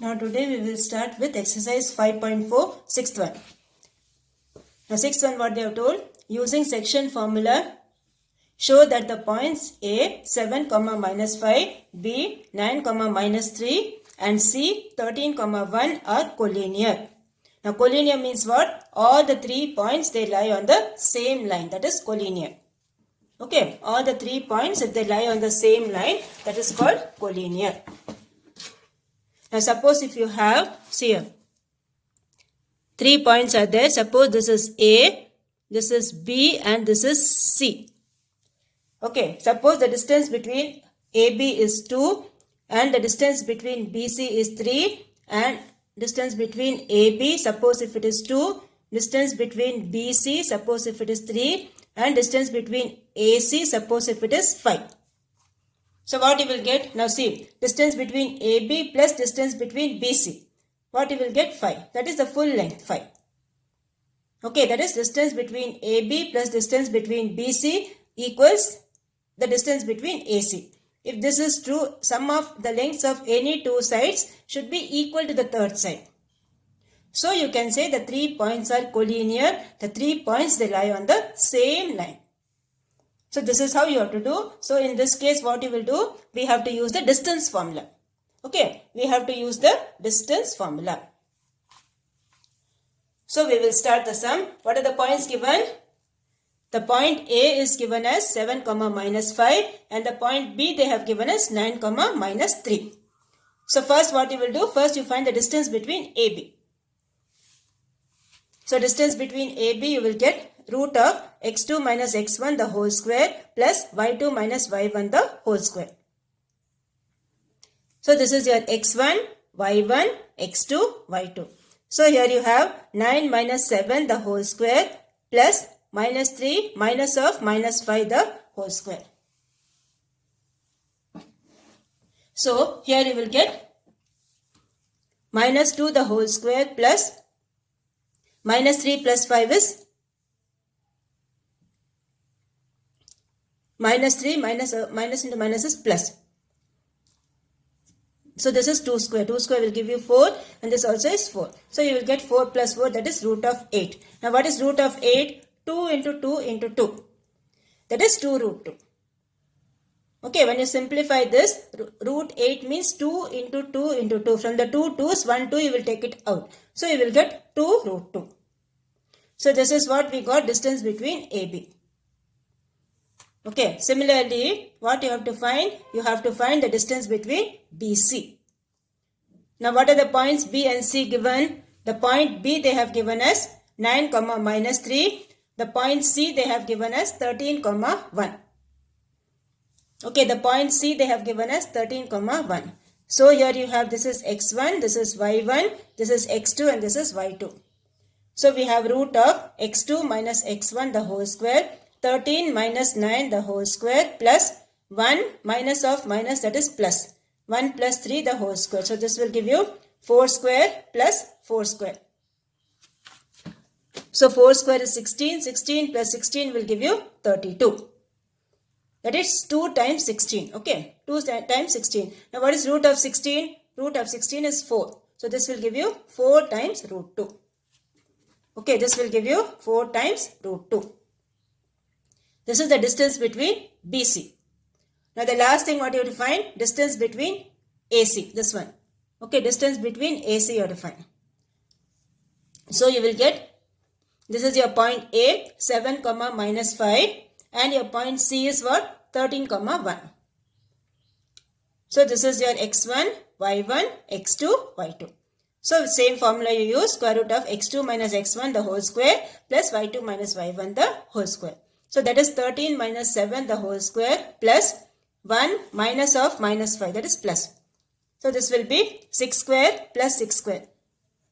Now today we will start with exercise 5.4, sixth one. Now sixth one, what they have told, using section formula, show that the points A 7, minus 5, B 9, minus 3 and C 13, 1 are collinear. Now collinear means what? All the 3 points they lie on the same line, that is collinear. Okay, all the 3 points if they lie on the same line, that is called collinear. Now suppose if you have, see here, 3 points are there. Suppose this is A, this is B and this is C. Okay, suppose the distance between AB is 2 and the distance between BC is 3 and distance between AB, suppose if it is 2, distance between BC, suppose if it is 3 and distance between AC, suppose if it is 5. So what you will get? Now see, distance between AB plus distance between BC. What you will get? 5. That is the full length, 5. Okay, that is distance between AB plus distance between BC equals the distance between AC. If this is true, sum of the lengths of any two sides should be equal to the third side. So you can say the 3 points are collinear. The 3 points they lie on the same line. So this is how you have to do. So in this case what you will do? We have to use the distance formula. Okay, we have to use the distance formula. So we will start the sum. What are the points given? The point A is given as 7, minus 5 and the point B they have given as 9, minus 3. So first what you will do? First you find the distance between AB. So distance between AB you will get root of x2 minus x1 the whole square plus y2 minus y1 the whole square. So this is your x1, y1, x2, y2. So here you have 9 minus 7 the whole square plus minus 3 minus of minus 5 the whole square. So here you will get minus 2 the whole square plus minus 3 plus 5 is minus 3 minus into minus is plus. So this is 2 square. 2 square will give you 4 and this also is 4. So you will get 4 plus 4, that is root of 8. Now what is root of 8? 2 into 2 into 2. That is 2 root 2. Okay, when you simplify this, root 8 means 2 into 2 into 2. From the 2 2's, 1 2 you will take it out. So you will get 2 root 2. So this is what we got distance between AB. Okay, similarly, what you have to find? You have to find the distance between BC. Now, what are the points B and C given? The point B they have given as 9, minus 3. The point C they have given as 13, 1. Okay, the point C they have given as 13, 1. So, here you have this is x1, this is y1, this is x2 and this is y2. So, we have root of x2 minus x1 the whole square. 13 minus 9 the whole square plus 1 minus of minus, that is plus 1 plus 3 the whole square. So this will give you 4 square plus 4 square. So 4 square is 16. 16 plus 16 will give you 32. That is 2 times 16. Okay, 2 times 16. Now what is root of 16? Root of 16 is 4. So this will give you 4 times root 2. Okay, this will give you 4 times root 2. This is the distance between BC. Now the last thing what you have to find, distance between AC, this one. Okay, distance between AC you have to find. So you will get, this is your point A, 7, minus 5 and your point C is what? 13, 1. So this is your x1, y1, x2, y2. So same formula you use, square root of x2 minus x1 the whole square plus y2 minus y1 the whole square. So that is 13 minus 7 the whole square plus 1 minus of minus 5, that is plus. So this will be 6 square plus 6 square.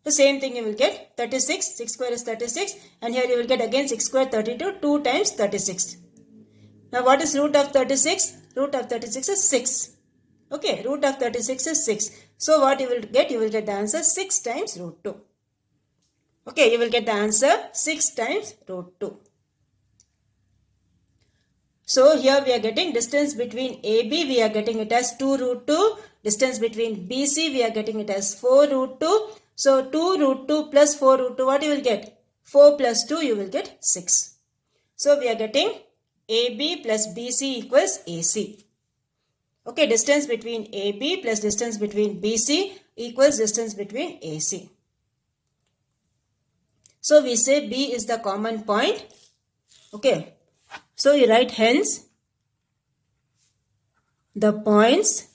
The same thing you will get 36, 6 square is 36 and here you will get again 6 square 32, 2 times 36. Now what is root of 36? Root of 36 is 6. Okay, root of 36 is 6. So what you will get? You will get the answer 6 times root 2. Okay, you will get the answer 6 times root 2. So here we are getting distance between AB, we are getting it as 2 root 2. distance between BC, we are getting it as 4 root 2. So 2 root 2 plus 4 root 2, what you will get? 4 plus 2, you will get 6. So we are getting AB plus BC equals AC. Okay, distance between AB plus distance between BC equals distance between AC. So we say B is the common point. Okay, so you write hence the points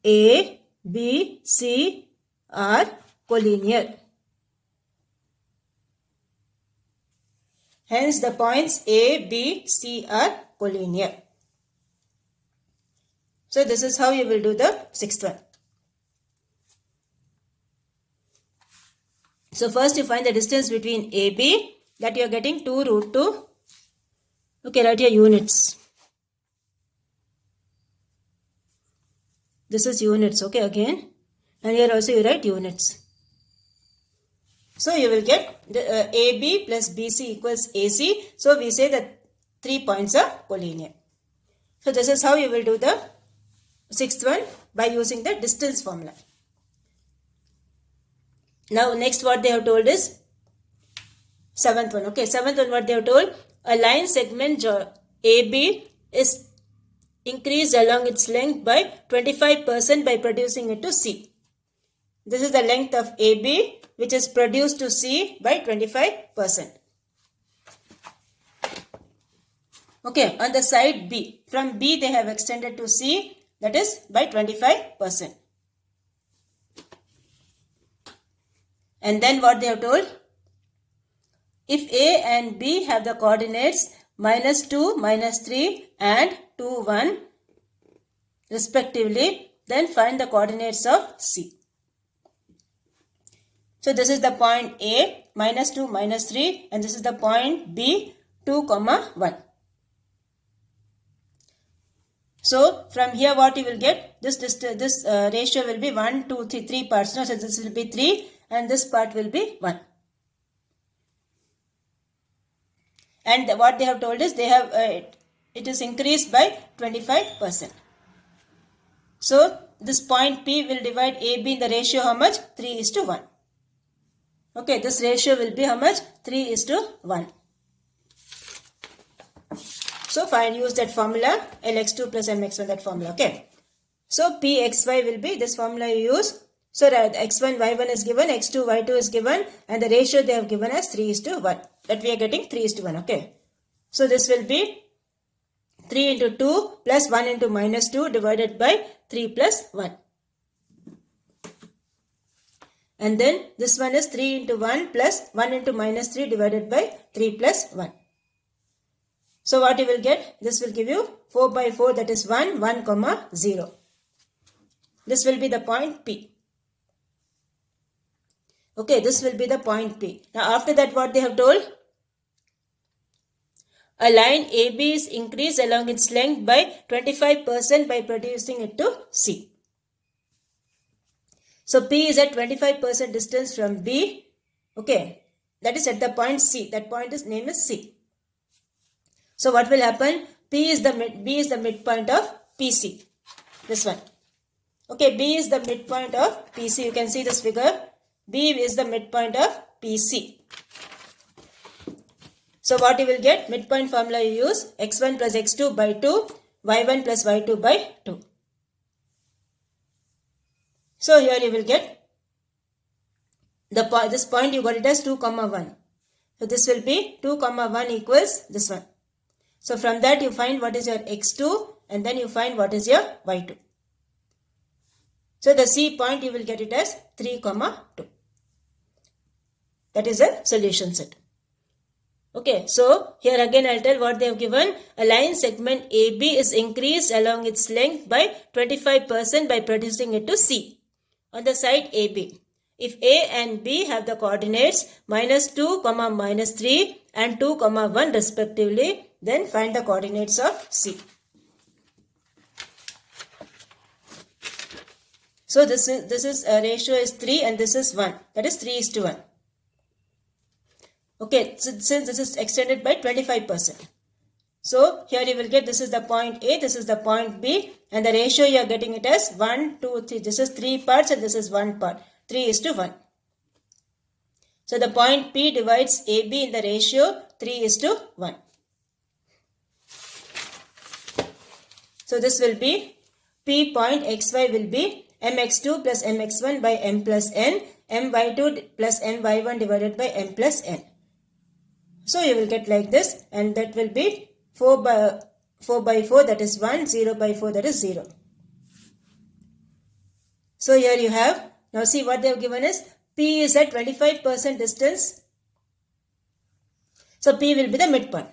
A, B, C are collinear. Hence the points A, B, C are collinear. So this is how you will do the sixth one. So first you find the distance between AB, that you are getting 2 root 2. Okay, write your units. This is units, okay, again. And here also you write units. So you will get the, AB plus BC equals AC. So we say that 3 points are collinear. So this is how you will do the sixth one by using the distance formula. Now next what they have told is seventh one. Okay, seventh one what they have told, a line segment AB is increased along its length by 25% by producing it to C. This is the length of AB which is produced to C by 25%. Okay, on the side B, from B they have extended to C, that is by 25%. And then what they have told, if A and B have the coordinates -2, -3 and 2, 1 respectively, then find the coordinates of C. So this is the point A, -2, -3, and this is the point B, 2, 1. So from here what you will get, this ratio will be 1, 2, 3, 3 parts. No, so this will be 3 and this part will be 1. And what they have told is they have it is increased by 25%. So this point P will divide AB in the ratio how much? 3:1. Okay, this ratio will be how much? 3:1. So use that formula, Lx2 plus Mx1, that formula. Okay. So Pxy will be this formula you use. So x1, y1 is given, x2, y2 is given, and the ratio they have given as 3:1. That we are getting 3:1. Okay. So this will be 3 into 2 plus 1 into -2 divided by 3 plus 1. And then this one is 3 into 1 plus 1 into -3 divided by 3 plus 1. So what you will get? This will give you 4 by 4, that is 1, 1, 0. This will be the point P. Okay, this will be the point P. Now after that what they have told? A line AB is increased along its length by 25% by producing it to C. So P is at 25% distance from B. Okay, that is at the point C. That point is name is C. So what will happen? B is the midpoint of PC. This one. Okay, B is the midpoint of PC. You can see this figure. B is the midpoint of PC. So what you will get? Midpoint formula you use x1 plus x2 by 2, y1 plus y2 by 2. So here you will get this point you got it as 2, 1. So this will be 2, 1 equals this one. So from that you find what is your x2 and then you find what is your y2. So the C point you will get it as 3, 2. That is a solution set. Okay, so here again I'll tell what they have given. A line segment AB is increased along its length by 25% by producing it to C on the side AB. If A and B have the coordinates -2, -3 and 2, 1 respectively, then find the coordinates of C. So this is ratio is 3 and this is 1. That is 3:1. Okay, so since this is extended by 25%. So here you will get this is the point A, this is the point B, and the ratio you are getting it as 1, 2, 3. This is 3 parts and this is 1 part. 3:1. So the point P divides AB in the ratio 3:1. So this will be P point XY will be mx2 plus mx1 by m plus n, my2 plus my1 divided by m plus n. So you will get like this, and that will be 4 by 4 that is 1, 0 by 4 that is 0. So here you have, now see what they have given is P is at 25% distance. So P will be the midpoint.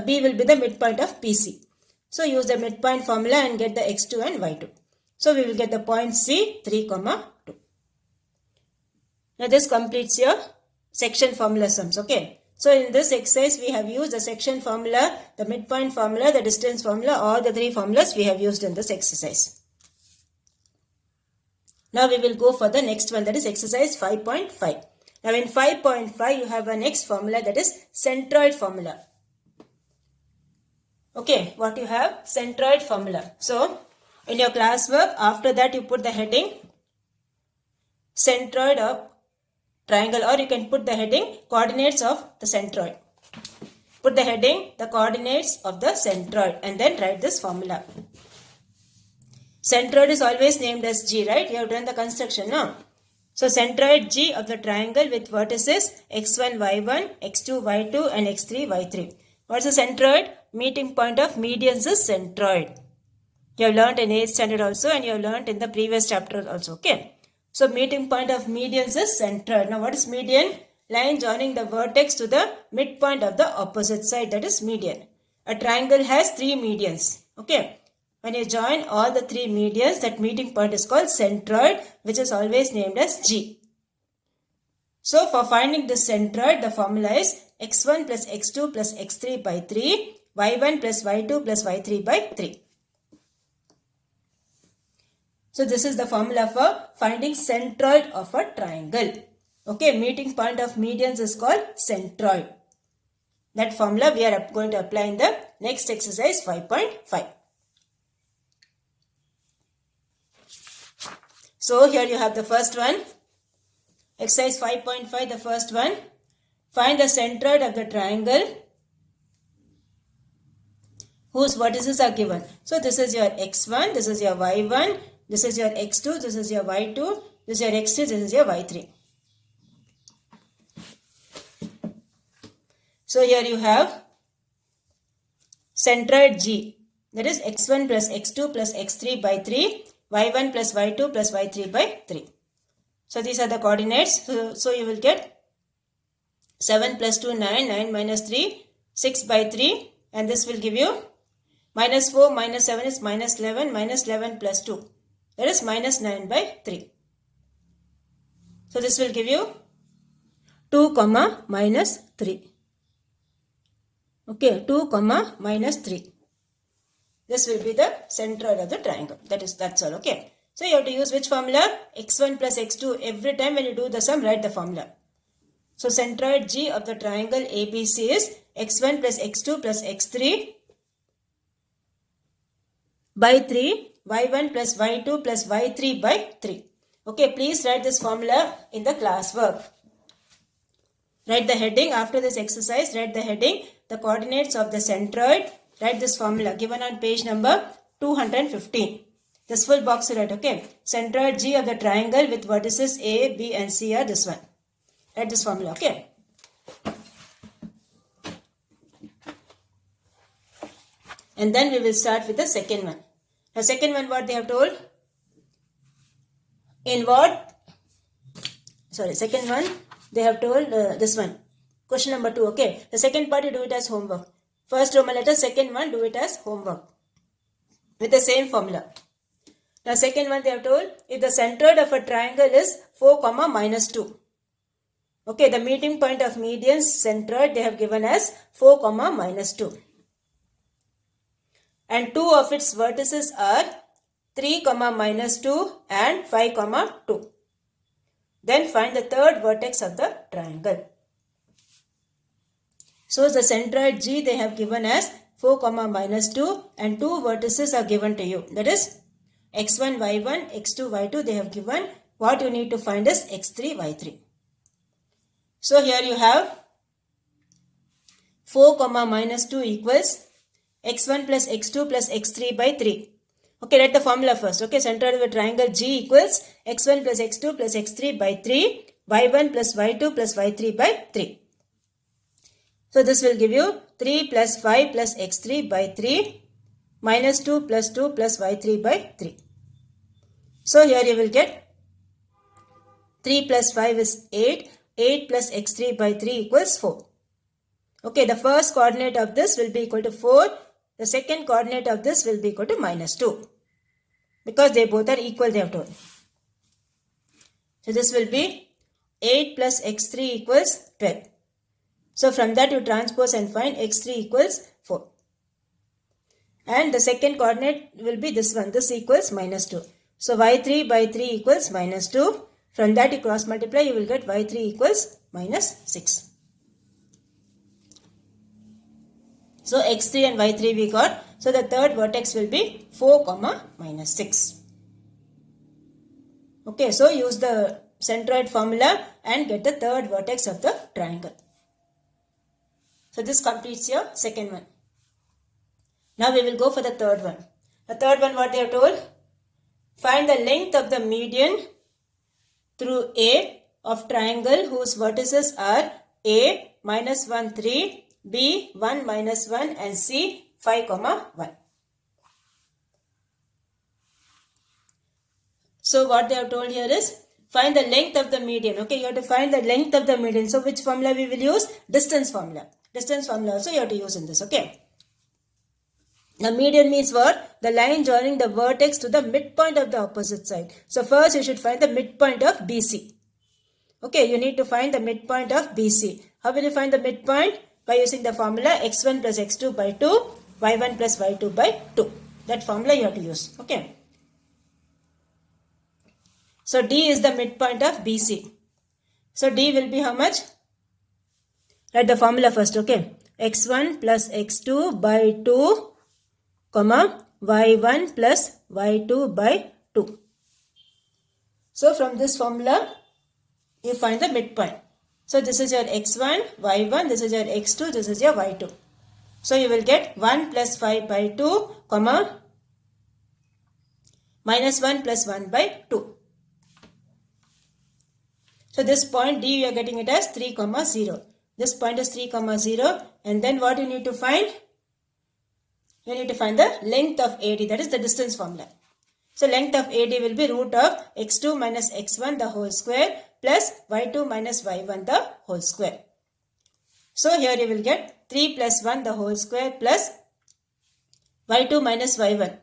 B will be the midpoint of PC. So use the midpoint formula and get the x2 and y2. So we will get the point C 3, 2. Now this completes your section formula sums. Okay. So in this exercise we have used the section formula, the midpoint formula, the distance formula, all the 3 formulas we have used in this exercise. Now we will go for the next one, that is exercise 5.5. Now in 5.5 you have a next formula, that is centroid formula. Okay, what you have? Centroid formula. So in your classwork, after that you put the heading centroid of triangle, or you can put the heading coordinates of the centroid. Put the heading the coordinates of the centroid and then write this formula. Centroid is always named as G, right? You have done the construction now. So centroid G of the triangle with vertices x1, y1, x2, y2 and x3, y3. What's the centroid? Meeting point of medians is centroid. You have learnt in 8th standard also, and you have learnt in the previous chapter also. Okay. So meeting point of medians is centroid. Now what is median? Line joining the vertex to the midpoint of the opposite side, that is median. A triangle has 3 medians. Okay. When you join all the 3 medians, that meeting point is called centroid, which is always named as G. So for finding this centroid, the formula is x1 plus x2 plus x3 by 3, y1 plus y2 plus y3 by 3. So this is the formula for finding centroid of a triangle. Okay, meeting point of medians is called centroid. That formula we are going to apply in the next exercise 5.5. So here you have the first one. Exercise 5.5, the first one. Find the centroid of the triangle whose vertices are given. So this is your x1, this is your y1, this is your x2, this is your y2, this is your x3, this is your y3. So here you have centroid G, that is x1 plus x2 plus x3 by 3, y1 plus y2 plus y3 by 3. So these are the coordinates. So you will get 7 plus 2, 9, 9 minus 3, 6 by 3, and this will give you minus 4 minus 7 is minus 11 plus 2. That is minus 9 by 3. So this will give you 2, minus 3. Okay, 2, minus 3. This will be the centroid of the triangle. That's all. Okay. So you have to use which formula? x1 plus x2. Every time when you do the sum, write the formula. So centroid G of the triangle ABC is x1 plus x2 plus x3 by 3, y1 plus y2 plus y3 by 3. Okay, please write this formula in the classwork. Write the heading after this exercise. Write the heading, the coordinates of the centroid. Write this formula given on page number 215. This full box you write, okay. Centroid G of the triangle with vertices A, B and C are this one. Write this formula, okay. And then we will start with the second one. The second one, what they have told? Second one, they have told this one. Question number 2, okay. The second part you do it as homework. First Roman letter, second one do it as homework. With the same formula. Now second one they have told, if the centroid of a triangle is 4, minus 2. Okay, the meeting point of medians centroid they have given as 4, minus 2. And 2 of its vertices are 3, minus 2 and 5, 2. Then find the third vertex of the triangle. So the centroid G they have given as 4 comma minus 2 and two vertices are given to you. That is x1 y1 x2 y2 they have given. What you need to find is x3 y3. So here you have 4 comma minus 2 equals x1 plus x2 plus x3 by 3. Okay, write the formula first. Okay, centroid of a triangle G equals x1 plus x2 plus x3 by 3, y1 plus y2 plus y3 by 3. So this will give you 3 plus 5 plus x3 by 3 minus 2 plus y3 by 3. So here you will get 3 plus 5 is 8. 8 plus x3 by 3 equals 4. Okay, the first coordinate of this will be equal to 4. The second coordinate of this will be equal to minus 2. Because they both are equal, they have told. So this will be 8 plus x3 equals 12. So from that you transpose and find x3 equals 4. And the second coordinate will be this one. This equals minus 2. So y3 by 3 equals minus 2. From that you cross multiply, you will get y3 equals minus 6. So x3 and y3 we got. So the third vertex will be 4 comma minus 6. Okay, so use the centroid formula and get the third vertex of the triangle. So this completes your second one. Now we will go for the third one. The third one, what they have told? Find the length of the median through A of triangle whose vertices are A minus 1 3, B 1 minus 1 and C 5 comma 1. So what they have told here is find the length of the median. Okay, you have to find the length of the median. So which formula we will use? Distance formula. Distance formula also you have to use in this. Okay. The median means what? The line joining the vertex to the midpoint of the opposite side. So first you should find the midpoint of BC. Okay, you need to find the midpoint of BC. How will you find the midpoint? By using the formula x1 plus x2 by 2, y1 plus y2 by 2. That formula you have to use. Okay. So D is the midpoint of BC. So D will be how much? Write the formula first. Okay. x1 plus x2 by 2, comma y1 plus y2 by 2. So from this formula, you find the midpoint. So this is your x1, y1, this is your x2, this is your y2. So you will get 1 plus 5 by 2, comma minus 1 plus 1 by 2. So this point D you are getting it as 3 comma 0. This point is 3 comma 0 and then what you need to find? You need to find the length of AD, that is the distance formula. So length of AD will be root of x2 minus x1 the whole square plus y2 minus y1 the whole square. So here you will get 3 plus 1 the whole square plus y2 minus y1.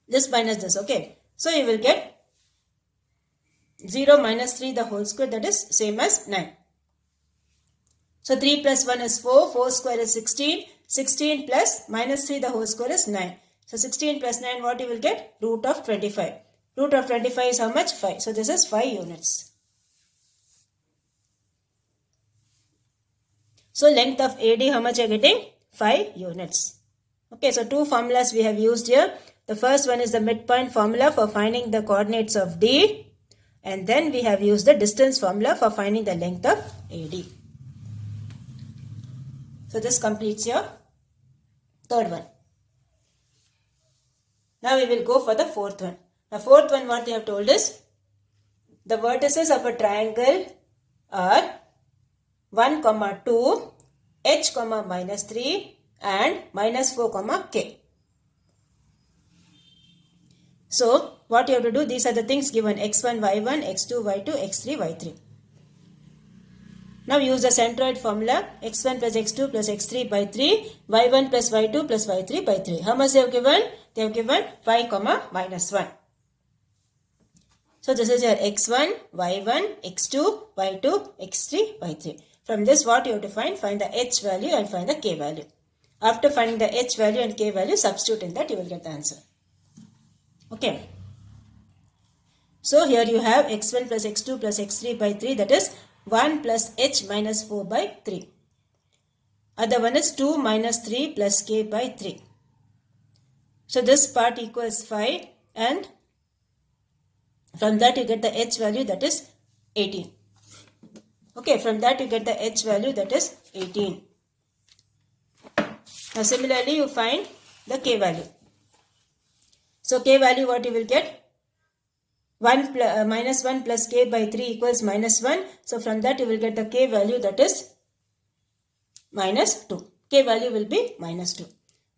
This minus this, okay. So you will get 0 minus 3 the whole square, that is same as 9. So 3 plus 1 is 4, 4 square is 16, 16 plus minus 3 the whole square is 9. So 16 plus 9 what you will get? Root of 25. Root of 25 is how much? 5. So this is 5 units. So length of AD how much you are getting? 5 units. Okay, so two formulas we have used here. The first one is the midpoint formula for finding the coordinates of D. And then we have used the distance formula for finding the length of AD. So this completes your third one. Now we will go for the fourth one. The fourth one what they have told is the vertices of a triangle are 1, 2, h, minus 3 and minus 4, k. So what you have to do, these are the things given x1, y1, x2, y2, x3, y3. Now use the centroid formula x1 plus x2 plus x3 by 3, y1 plus y2 plus y3 by 3. How much they have given? They have given 5, minus 1. So this is your x1, y1, x2, y2, x3, y3. From this what you have to find? Find the h value and find the k value. After finding the h value and k value, substitute in that, you will get the answer. Okay. So here you have x1 plus x2 plus x3 by 3, that is 1 plus h minus 4 by 3. Other one is 2 minus 3 plus k by 3. So this part equals 5 and from that you get the h value, that is 18. Okay, from that you get the h value, that is 18. Now similarly you find the k value. So k value what you will get? Minus 1 plus k by 3 equals minus 1. So from that you will get the k value, that is minus 2. K value will be minus 2.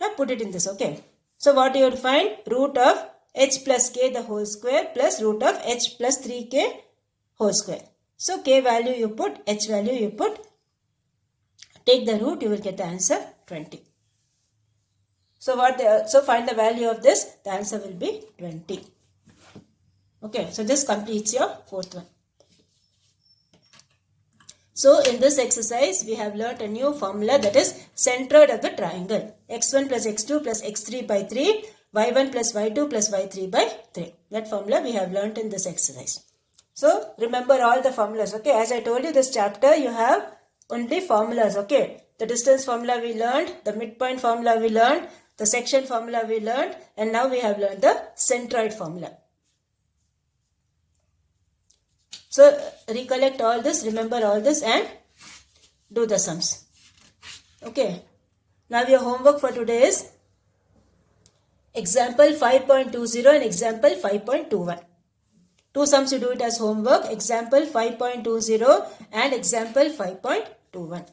Now put it in this, okay. So what you would find? Root of h plus k the whole square plus root of h plus 3k whole square. So k value you put, h value you put, take the root, you will get the answer 20. So find the value of this, the answer will be 20. Okay, so this completes your fourth one. So in this exercise, we have learnt a new formula, that is centroid of the triangle. x1 plus x2 plus x3 by 3, y1 plus y2 plus y3 by 3. That formula we have learnt in this exercise. So remember all the formulas, okay. As I told you, this chapter you have only formulas, okay. The distance formula we learned, the midpoint formula we learned, the section formula we learned, and now we have learned the centroid formula. So recollect all this, remember all this and do the sums. Okay. Now your homework for today is example 5.20 and example 5.21. Two sums you do it as homework, example 5.20 and example 5.21.